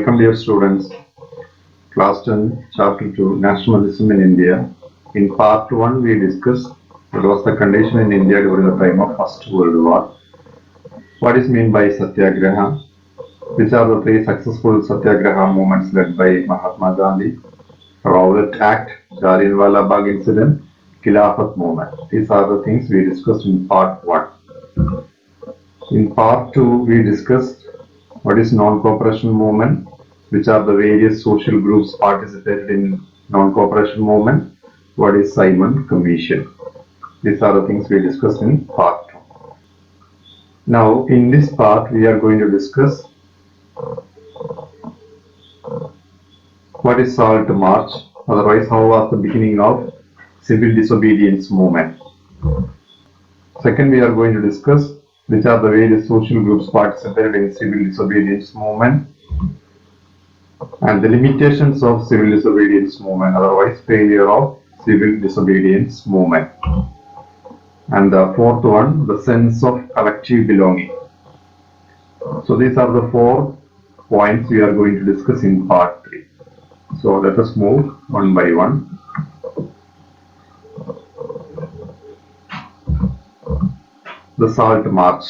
Welcome dear students, class 10, chapter 2, Nationalism in India. In part 1 we discussed what was the condition in India during the time of First World War. What is meant by Satyagraha? Which are the three successful Satyagraha movements led by Mahatma Gandhi? Rowlatt Act, Jallianwala Bagh incident, Khilafat movement. These are the things we discussed in part 1. In part 2 we discussed what is non-cooperation movement, which are the various social groups participated in non-cooperation movement, what is Simon Commission. These are the things we discussed in part 2. Now in this part we are going to discuss what is Salt March, otherwise how was the beginning of civil disobedience movement. Second, we are going to discuss which are the various social groups participated in civil disobedience movement and the limitations of civil disobedience movement, otherwise failure of civil disobedience movement. And the fourth one, the sense of collective belonging. So these are the 4 points we are going to discuss in part 3. So let us move one by one. The Salt March,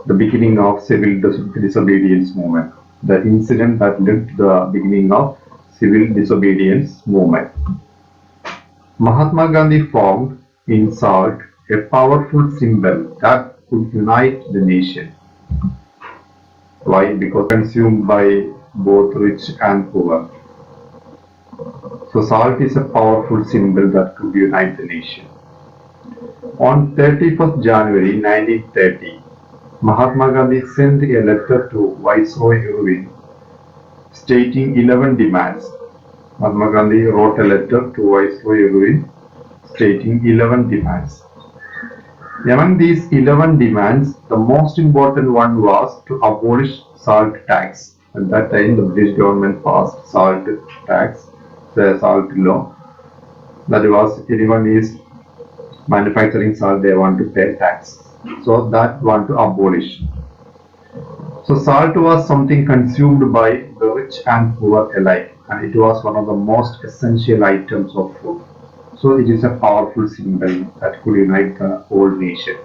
the beginning of civil disobedience movement, the incident that led to the beginning of civil disobedience movement. Mahatma Gandhi formed in Salt a powerful symbol that could unite the nation. Why? Because consumed by both rich and poor. So salt is a powerful symbol that could unite the nation. On 31st January 1930, Mahatma Gandhi sent a letter to Viceroy Irwin stating 11 demands. Mahatma Gandhi wrote a letter to Viceroy Irwin stating 11 demands. Among these 11 demands, the most important one was to abolish salt tax. At that time, the British government passed salt tax, the salt law. That was, anyone is manufacturing salt, they want to pay tax. So that want to abolish. So salt was something consumed by the rich and poor alike, and it was one of the most essential items of food. So it is a powerful symbol that could unite the whole nation.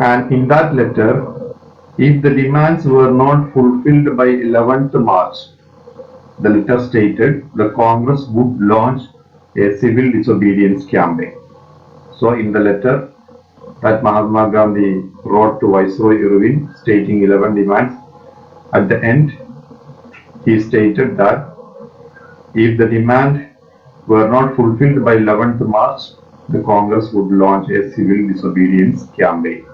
And in that letter, if the demands were not fulfilled by 11th March, the letter stated the Congress would launch a civil disobedience campaign. So in the letter that Mahatma Gandhi wrote to Viceroy Irwin stating 11 demands, at the end he stated that if the demand were not fulfilled by 11th March, the Congress would launch a civil disobedience campaign.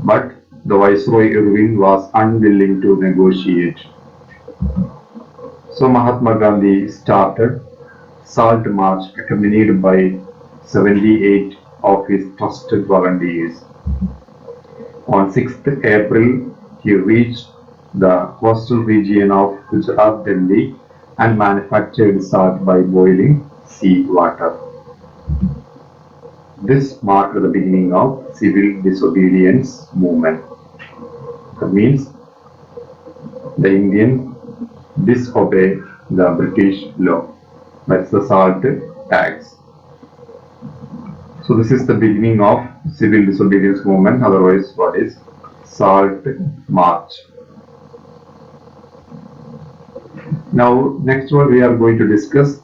But the Viceroy Irwin was unwilling to negotiate. So Mahatma Gandhi started Salt March accompanied by 78 of his trusted volunteers. On 6th April, he reached the coastal region of Gujarat, Delhi and manufactured salt by boiling sea water. This marked the beginning of civil disobedience movement. That means the Indian disobey the British law. That's the salt tax. So this is the beginning of civil disobedience movement, otherwise what is Salt March. Now next one we are going to discuss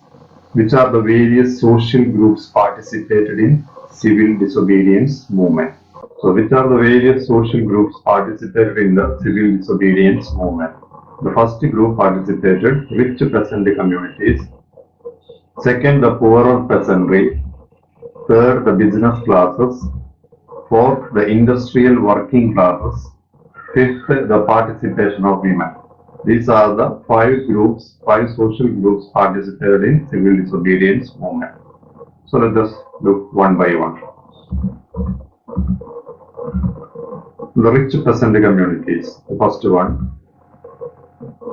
which are the various social groups participated in civil disobedience movement. So which are the various social groups participated in the civil disobedience movement? The first group participated rich peasant communities. Second, the poorer peasantry. Third, the business classes. Fourth, the industrial working classes. Fifth, the participation of women. These are the 5 social groups participated in civil disobedience movement. So let us look one by one. The rich peasant communities, the first one.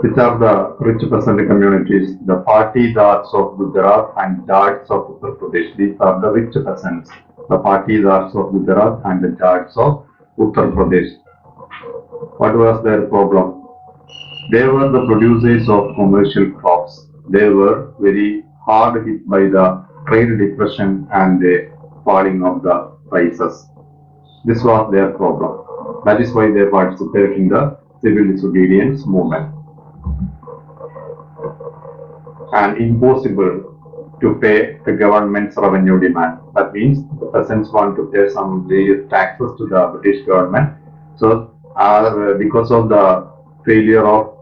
Which are the rich peasant communities? The Patidars of Gujarat and Jats of Uttar Pradesh. These are the rich peasants. The Patidars of Gujarat and the Jats of Uttar Pradesh. What was their problem? They were the producers of commercial crops. They were very hard hit by the trade depression and the falling of the prices. This was their problem. That is why they participated in the civil disobedience movement. And impossible to pay the government's revenue demand. That means the peasants want to pay some various taxes to the British government. So, because of the failure of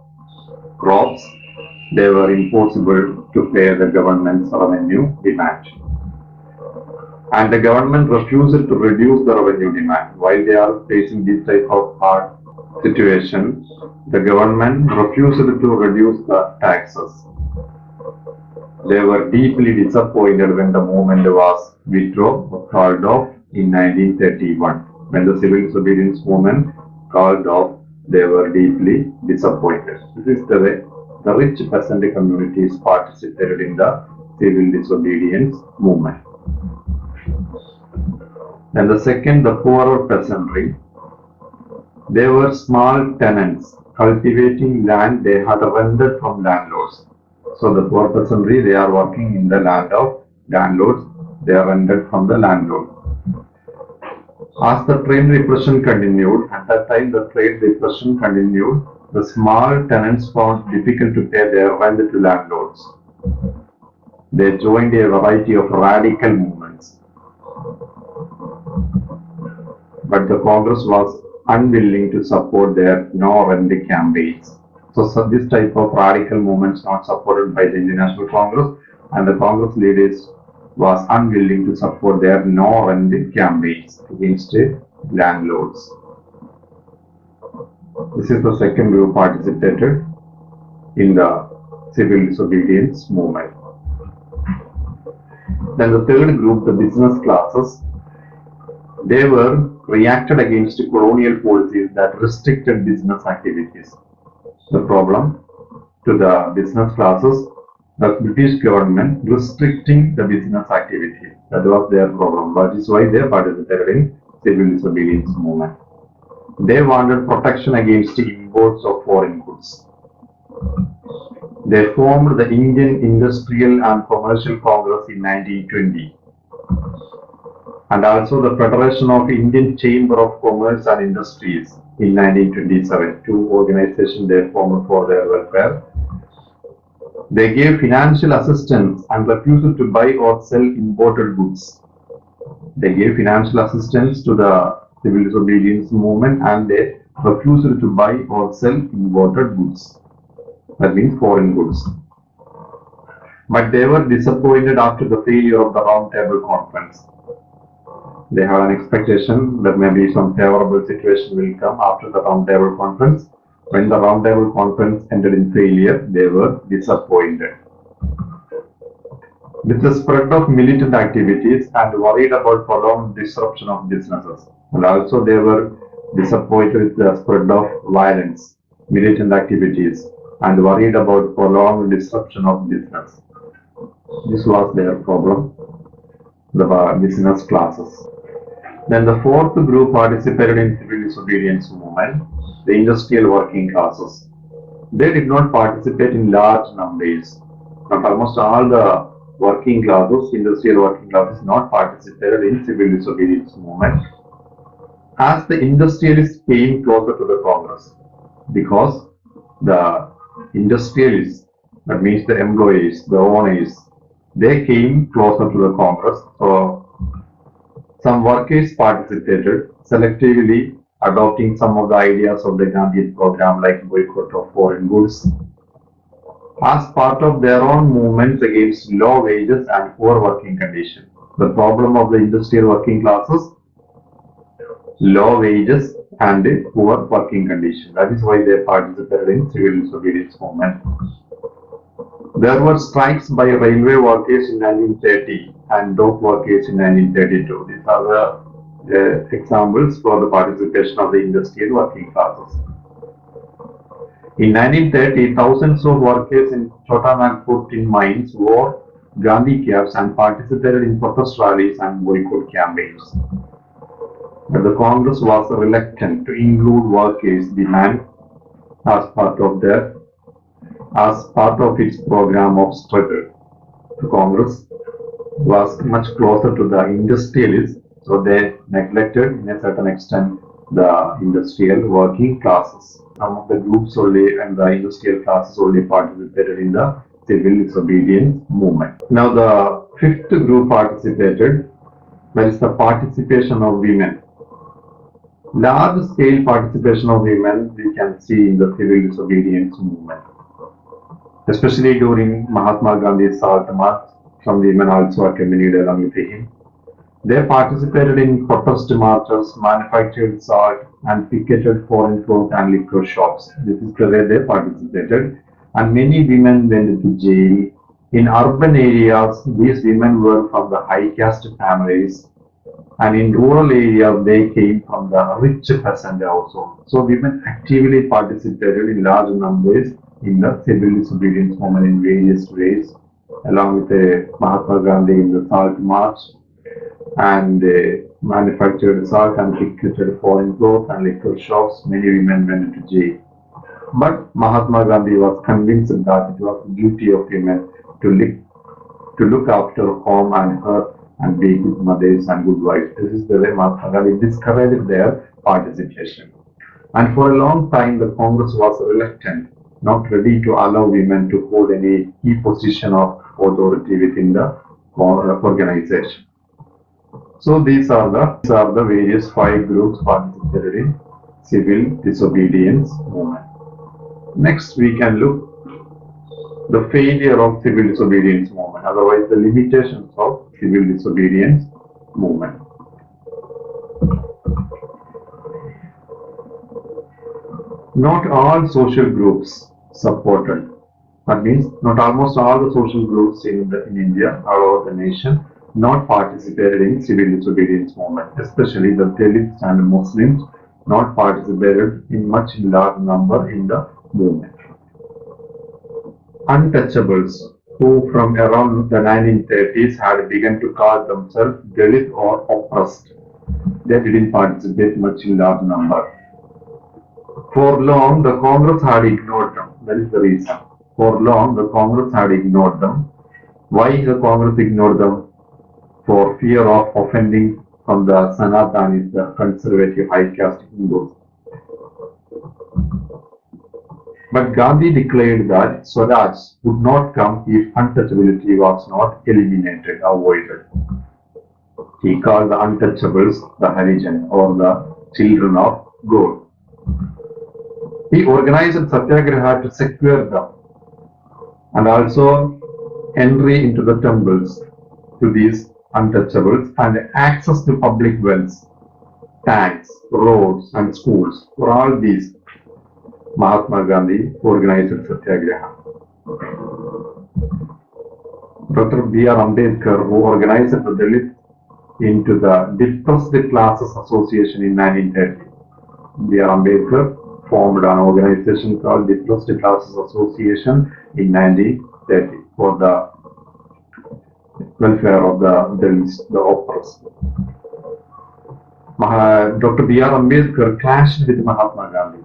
crops, they were impossible to pay the government's revenue demand. And the government refused to reduce the revenue demand. While they are facing this type of hard situation, the government refused to reduce the taxes. They were deeply disappointed when the movement was withdrawn or called off in 1931. When the civil disobedience movement called off, they were deeply disappointed. This is the way the rich peasant communities participated in the civil disobedience movement. And the second, the poorer peasantry. They were small tenants cultivating land they had rented from landlords. So the poor peasantry, they are working in the land of landlords. They are rented from the landlord. As the trade repression continued, at that time the trade repression continued, the small tenants found difficult to pay their rent to landlords. They joined a variety of radical movements. But the Congress was unwilling to support their no-rent campaigns. So this type of radical movements not supported by the Indian National Congress, and the Congress leaders was unwilling to support their no-rent campaigns against landlords. This is the second group participated in the civil disobedience movement. Then the third group, the business classes, they were reacted against colonial policies that restricted business activities. The problem to the business classes, the British government restricting the business activity. That was their problem. That is why they participated in civil disobedience movement. They wanted protection against imports of foreign goods. They formed the Indian Industrial and Commercial Congress in 1920. And also the Federation of Indian Chamber of Commerce and Industries in 1927. Two organizations they formed for their welfare. They gave financial assistance and refused to buy or sell imported goods. They gave financial assistance to the civil disobedience movement and they refused to buy or sell imported goods. That means foreign goods. But they were disappointed after the failure of the Round Table Conference. They have an expectation that maybe some favorable situation will come after the Round Table Conference. When the Round Table Conference ended in failure, they were disappointed. With the spread of militant activities and worried about prolonged disruption of businesses, and also they were disappointed with the spread of violence, militant activities, and worried about prolonged disruption of business. This was their problem, the business classes. Then the fourth group participated in civil disobedience movement, the industrial working classes. They did not participate in large numbers. Not almost all the working classes, industrial working classes, not participated in civil disobedience movement. As the industrialists came closer to the Congress, because the industrialists, that means the employees, the owners, they came closer to the Congress. So some workers participated, selectively adopting some of the ideas of the Gandhi program like boycott of foreign goods as part of their own movements against low wages and poor working conditions. The problem of the industrial working classes, low wages and poor working conditions. That is why they participated in civil disobedience movement. There were strikes by railway workers in 1930 and dock workers in 1932. These are the examples for the participation of the industrial working classes. In 1930, thousands of workers in Chota Nagpur tin mines wore Gandhi caps and participated in protest rallies and boycott campaigns. But the Congress was reluctant to include workers' demand as part of its program of struggle. The Congress was much closer to the industrialists, so they neglected in a certain extent the industrial working classes. Some of the groups only and the industrial classes only participated in the civil disobedience movement. Now the fifth group participated, that is the participation of women. Large scale participation of women we can see in the civil disobedience movement, especially during Mahatma Gandhi's Salt March. Some women also accompanied along with him. They participated in protest marches, manufactured salt, and picketed foreign clothes and liquor shops. This is the way they participated. And many women went to jail. In urban areas, these women were from the high caste families, and in rural areas, they came from the rich peasant household. So women actively participated in large numbers in the civil disobedience movement in various ways, along with Mahatma Gandhi in the Salt March, and manufactured salt and picketed foreign clothes and liquor shops. Many women went to jail. But Mahatma Gandhi was convinced that it was the duty of women to look after home and her and be good mothers and good wives. This is the way Mahatma Gandhi discouraged their participation. And for a long time, the Congress was reluctant, not ready to allow women to hold any key position of authority within the organization. So these are the various 5 groups participated in civil disobedience movement. Next, we can look the failure of civil disobedience movement, otherwise the limitations of civil disobedience movement. Not all social groups supported. That means not almost all the social groups in India, all over the nation, not participated in civil disobedience movement, especially the Dalits and Muslims not participated in much large number in the movement. Untouchables, who from around the 1930s had begun to call themselves Dalit or oppressed, they didn't participate much in large number. For long, the Congress had ignored them. That is the reason. For long, the Congress had ignored them. Why the Congress ignored them? For fear of offending from the Sanatanis, the conservative high caste Hindus. But Gandhi declared that Swaraj would not come if untouchability was not eliminated, avoided. He called the untouchables the Harijan or the children of God. He organized Satyagraha to secure them and also entry into the temples to these untouchables and access to public wells, tanks, roads and schools. For all these, Mahatma Gandhi organized Satyagraha. Dr. B.R. Ambedkar, who organized the Dalit into the Depressed Classes Association in 1930. B.R. Ambedkar formed an organization called Depressed Classes Association in 1930 for the welfare of the Dalits, the oppressed. Dr. B.R. Ambedkar clashed with Mahatma Gandhi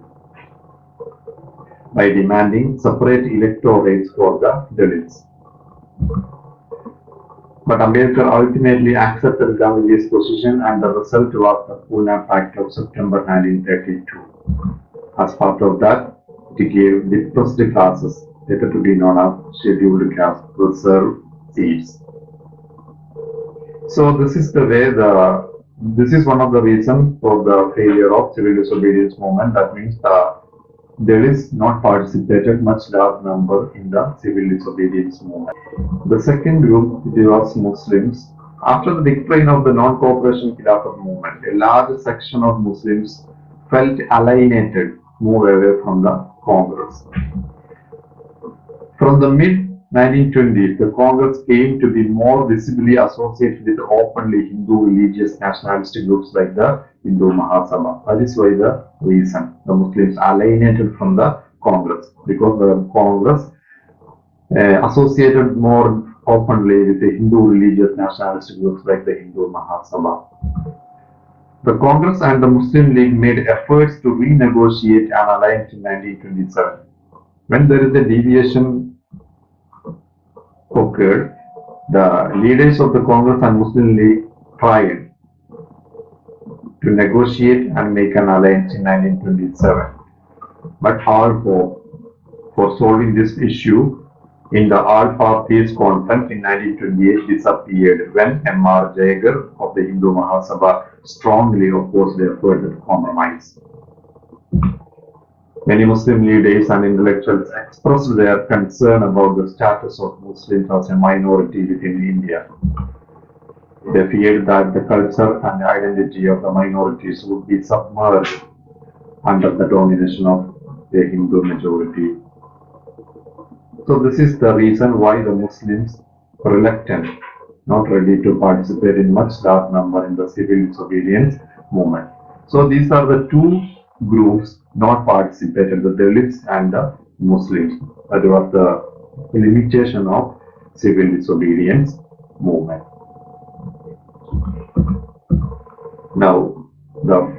by demanding separate electorates for the Dalits. But Ambedkar ultimately accepted Gandhi's position, and the result was the Pune Pact of September 1932. As part of that, it gave depressed classes, later to be known as scheduled caste, reserved seats. So this is the way this is one of the reasons for the failure of civil disobedience movement. That means there is not participated much large number in the civil disobedience movement. The second group, it was Muslims. After the decline of the non-cooperation Khilafat movement, a large section of Muslims felt alienated, moved away from the Congress. From the mid-1920s, the Congress came to be more visibly associated with openly Hindu religious nationalist groups like the Hindu Mahasabha. That is why the reason the Muslims alienated from the Congress, because the Congress associated more openly with the Hindu religious nationalist groups like the Hindu Mahasabha. The Congress and the Muslim League made efforts to renegotiate an alliance in 1927. When there is a deviation occurred, the leaders of the Congress and Muslim League tried to negotiate and make an alliance in 1927. But all hope for solving this issue in the All Peace Conference in 1928 disappeared when M.R. Jayagar of the Hindu Mahasabha strongly opposed the effort at compromise. Many Muslim leaders and intellectuals expressed their concern about the status of Muslims as a minority within India. They feared that the culture and identity of the minorities would be submerged under the domination of the Hindu majority. So this is the reason why the Muslims were reluctant, not ready to participate in much large number in the civil disobedience movement. So these are the two groups not participated, the Dalits and the Muslims. That was the limitation of civil disobedience movement. Now, the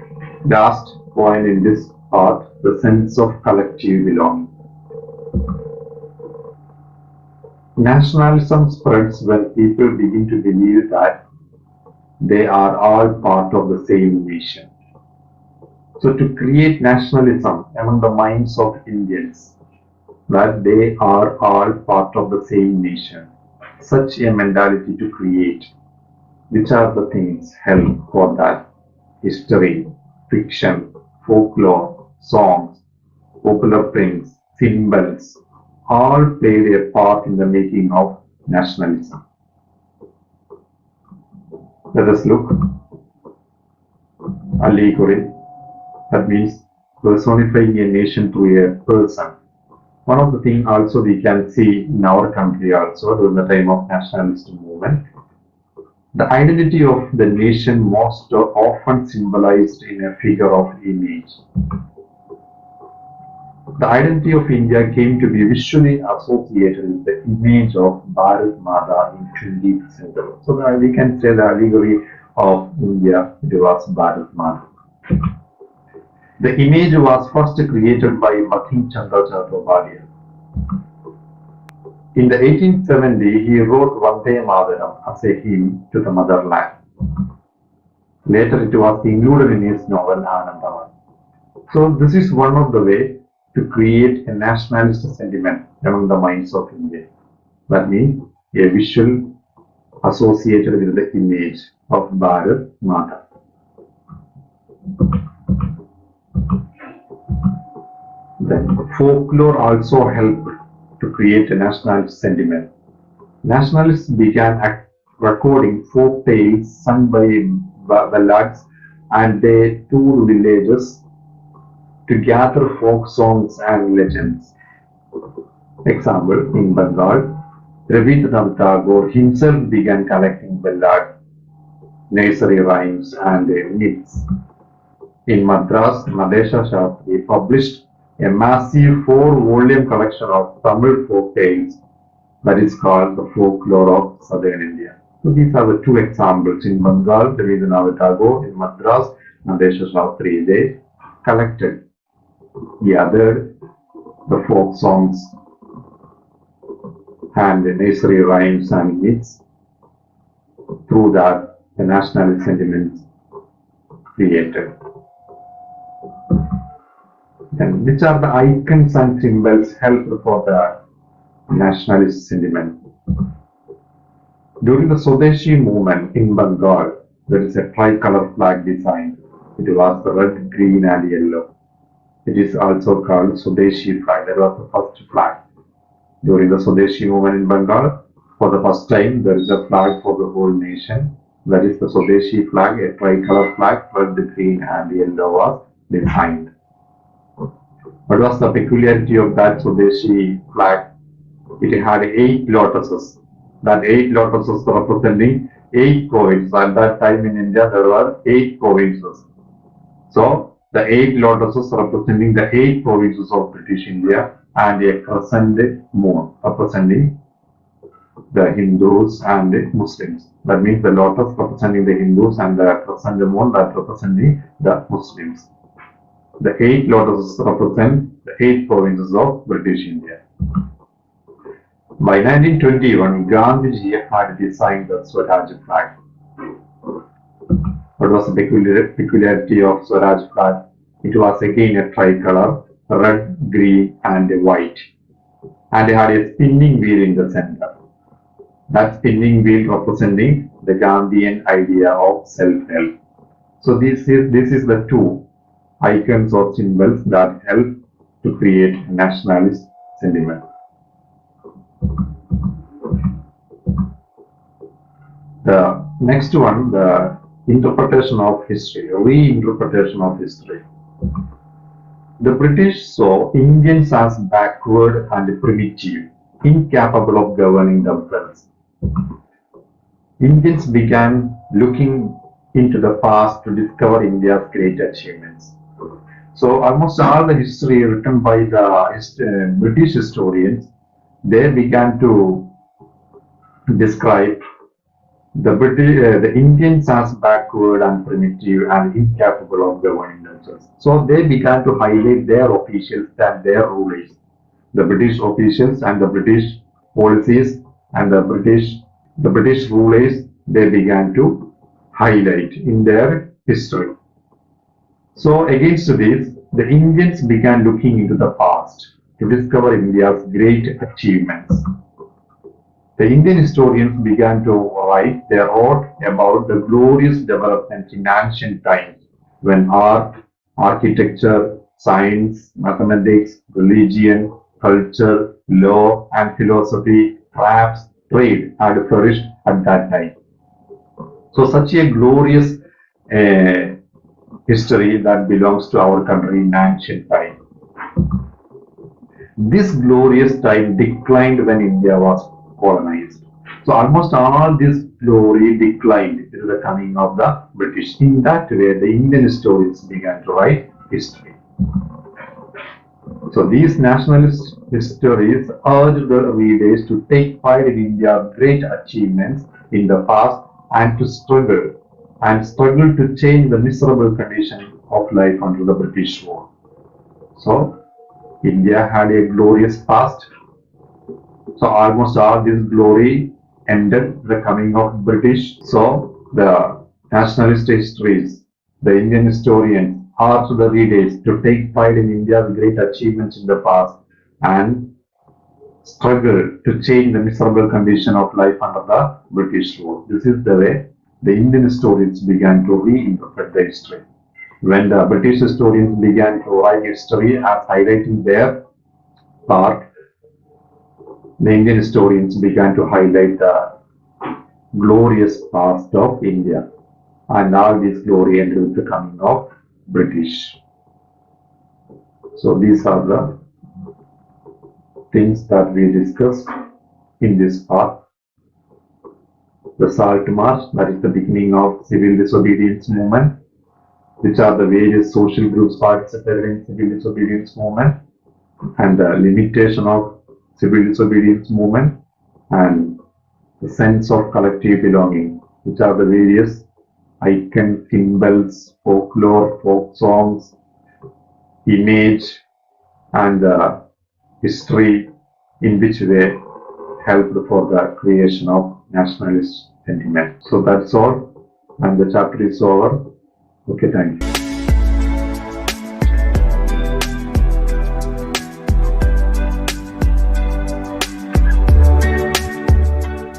last point in this part, the sense of collective belonging. Nationalism spreads when people begin to believe that they are all part of the same nation. So to create nationalism among the minds of Indians, that they are all part of the same nation, such a mentality to create, which are the things help for that? History, fiction, folklore, songs, popular prints, symbols, all played a part in the making of nationalism. Let us look. Allegory, that means personifying a nation through a person. One of the things also we can see in our country also during the time of nationalist movement, the identity of the nation most often symbolized in a figure of image. The identity of India came to be visually associated with the image of Bharat Mata in 20th century. So we can say the allegory of India, it was Bharat Mata. The image was first created by Bankim Chandra Chattopadhyay. In the 1870, he wrote Vande Mataram as a hymn to the motherland. Later, it was included in his novel Anandamayi. So this is one of the ways to create a nationalist sentiment among the minds of India. That means a visual associated with the image of Bharat Mata. Then folklore also helped to create a nationalist sentiment. Nationalists began recording folk tales sung by ballads, and they toured villages to gather folk songs and legends. Example, in Bengal, Rabindranath Tagore himself began collecting ballads, nursery rhymes, and myths. In Madras, Nadesha Shastri published a massive 4-volume collection of Tamil folk tales that is called the Folklore of Southern India. So these are the two examples. In Bengal, Rabindranath Tagore; in Madras, Nadesha Shastri. They collected, gathered the folk songs and the nursery rhymes and myths. Through that, the national sentiments created. And which are the icons and symbols helped for the nationalist sentiment? During the Swadeshi movement in Bengal, there is a tricolor flag design. It was the red, green, and yellow. It is also called Swadeshi flag. That was the first flag. During the Swadeshi movement in Bengal, for the first time, there is a flag for the whole nation. That is the Swadeshi flag, a tricolor flag, red, green, and yellow was designed. What was the peculiarity of that Swadeshi flag? It had 8 lotuses. That 8 lotuses representing 8 provinces. At that time in India, there were 8 provinces. So, the 8 lotuses representing the 8 provinces of British India, and a crescent moon representing the Hindus and the Muslims. That means the lotus representing the Hindus and the crescent moon that representing the Muslims. The 8 lotuses represent the 8 provinces of British India. By 1921, Gandhiji had designed the Swaraj flag. What was the peculiarity of Swaraj flag? It was again a tricolor, red, green and white, and it had a spinning wheel in the center. That spinning wheel representing the Gandhian idea of self-help. So this is the two icons or symbols that help to create nationalist sentiment. The next one, the interpretation of history, reinterpretation of history. The British saw Indians as backward and primitive, incapable of governing themselves. Indians began looking into the past to discover India's great achievements. So almost all the history written by the British historians, they began to describe the Indians as backward and primitive and incapable of governing themselves. So they began to highlight their officials and their rulers, the British officials and the British policies and the British rulers. They began to highlight in their history. So against this, the Indians began looking into the past to discover India's great achievements. The Indian historians began to write. They wrote about the glorious developments in ancient times when art, architecture, science, mathematics, religion, culture, law and philosophy, crafts, trade had flourished at that time. So such a glorious history that belongs to our country in ancient time. This glorious time declined when India was colonized. So almost all this glory declined with the coming of the British. In that way, the Indian historians began to write history. So these nationalist histories urged the readers to take pride in India's great achievements in the past and to struggle to change the miserable condition of life under the British rule. So India had a glorious past. So almost all this glory ended the coming of British. So the nationalist histories, the Indian historians urged the readers to take pride in India's great achievements in the past and struggle to change the miserable condition of life under the British rule. This is the way the Indian historians began to reinterpret the history. When the British historians began to write history as highlighting their part, the Indian historians began to highlight the glorious past of India, and all this glory ended with the coming of British. So these are the things that we discussed in this part. The Salt March, that is the beginning of civil disobedience movement, which are the various social groups participated in civil disobedience movement, and the limitation of civil disobedience movement, and the sense of collective belonging, which are the various icon, symbols, folklore, folk songs, image, and history in which they helped for the creation of nationalist sentiment. So that's all, and the chapter is over. Okay, thank you.